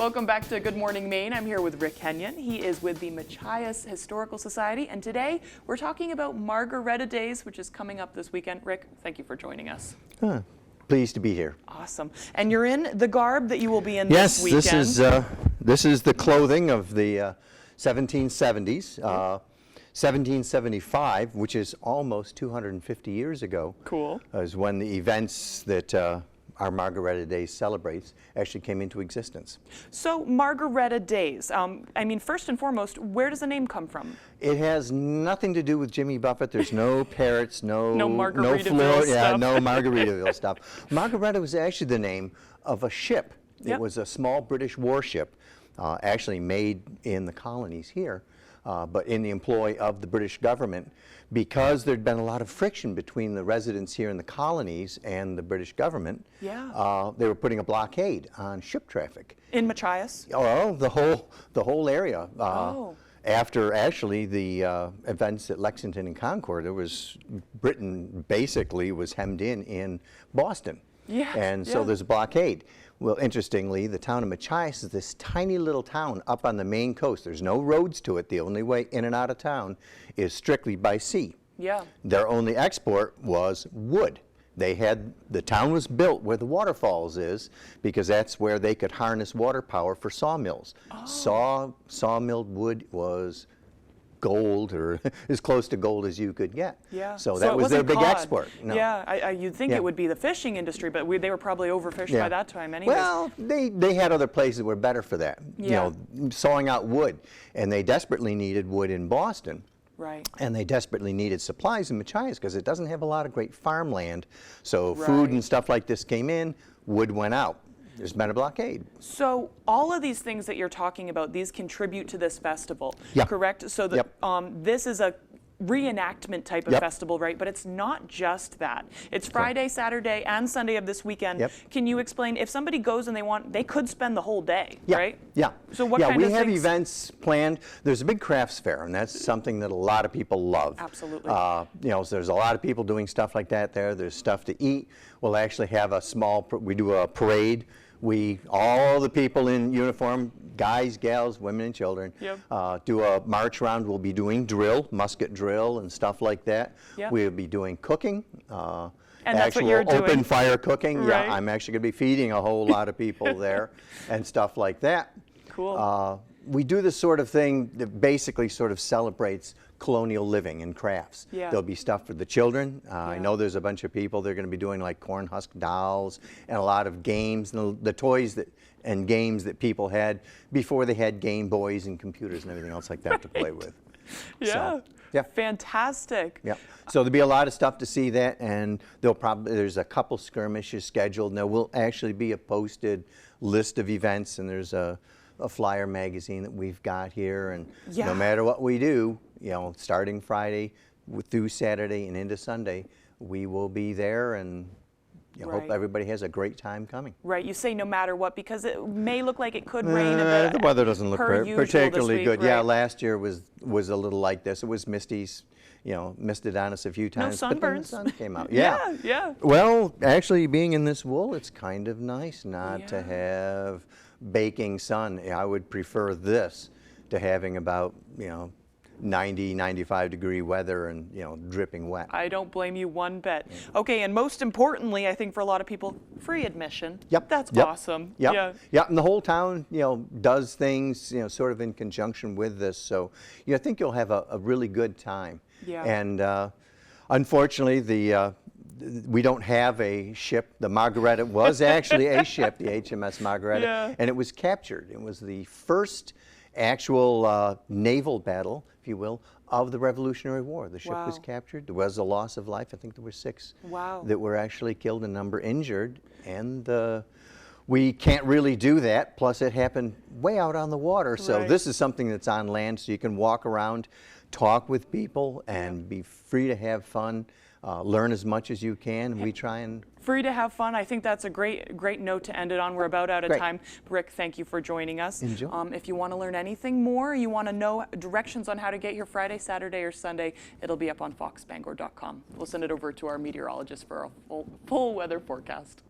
Welcome back to Good Morning Maine. I'm here with Rick Kenyon. He is with the Machias Historical Society, and today we're talking about Margaretta Days, which is coming up this weekend. Rick, thank you for joining us. Pleased to be here. Awesome. And you're in the garb that you will be in this weekend. Yes, this is the clothing of the 1770s. 1775, which is almost 250 years ago, is when the events that our Margaretta Days celebrates actually came into existence. So Margaretta Days, I mean, first and foremost, where does the name come from? It has nothing to do with Jimmy Buffett. There's no parrots, no Margaritaville stuff. no Margaritaville stuff. Margaretta was actually the name of a ship. It was a small British warship, actually made in the colonies here. But in the employ of the British government, because there'd been a lot of friction between the residents here in the colonies and the British government. They were putting a blockade on ship traffic. In Machias? Oh, the whole area. After actually the events at Lexington and Concord, Britain basically was hemmed in Boston. And so there's a blockade. Well, interestingly, the town of Machias is this tiny little town up on the Maine coast. There's no roads to it. The only way in and out of town is strictly by sea. Their only export was wood. The town was built where the waterfalls is because that's where they could harness water power for sawmills. Sawmilled wood was gold, or as close to gold as you could get. So that was their big export. You'd think it would be the fishing industry, but they were probably overfished by that time anyways. Well, they had other places that were better for that. You know, sawing out wood, and they desperately needed wood in Boston. And they desperately needed supplies in Machias because it doesn't have a lot of great farmland. So food and stuff like this came in, wood went out. There's been a blockade. So all of these things that you're talking about, these contribute to this festival, correct? So this is a reenactment type of festival, right? But it's not just that. It's Friday, Saturday, and Sunday of this weekend. Can you explain, if somebody goes and they could spend the whole day, right? So what kind of things? We have events planned. There's a big crafts fair, and that's something that a lot of people love. Absolutely. You know, so there's a lot of people doing stuff like that there. There's stuff to eat. We'll actually have we do a parade. All the people in uniform, guys, gals, women, and children, do a march around. We'll be doing drill, musket drill, and stuff like that. We'll be doing cooking, and that's what you're doing. Open fire cooking. I'm actually going to be feeding a whole lot of people there, and stuff like that. We do this sort of thing that basically sort of celebrates colonial living and crafts. There'll be stuff for the children. I know there's a bunch of people. They're going to be doing like corn husk dolls and a lot of games, and the toys and games that people had before they had Game Boys and computers and everything else like that to play with. Fantastic. So there'll be a lot of stuff to see that, and there's a couple skirmishes scheduled. And there will actually be a posted list of events, and there's a flyer magazine that we've got here, and no matter what we do, you know, starting Friday through Saturday and into Sunday, we will be there, and hope everybody has a great time coming. You say no matter what, because it may look like it could rain a bit. The weather doesn't look particularly good. Right? Last year was a little like this. It was misted on us a few times. No sunburns. But then the sun came out. Well, actually, being in this wool, it's kind of nice not to have baking sun. I would prefer this to having about 90, 95 degree weather and dripping wet. I don't blame you one bit. Okay, and most importantly, I think for a lot of people, free admission. That's awesome. And the whole town does things sort of in conjunction with this, so I think you'll have a really good time. And unfortunately, we don't have a ship. The Margaretta was actually a ship, the HMS Margaretta, and it was captured. It was the first actual naval battle, if you will, of the Revolutionary War. The ship was captured. There was a loss of life. I think there were 6 that were actually killed, a number injured, and we can't really do that. Plus, it happened way out on the water, so this is something that's on land, so you can walk around, talk with people, and be free to have fun. Learn as much as you can. We try and free to have fun. I think that's a great note to end it on. We're about out of time. Rick, thank you for joining us. Enjoy. If you want to learn anything more, you want to know directions on how to get here Friday, Saturday, or Sunday, it'll be up on foxbangor.com. We'll send it over to our meteorologist for a full weather forecast.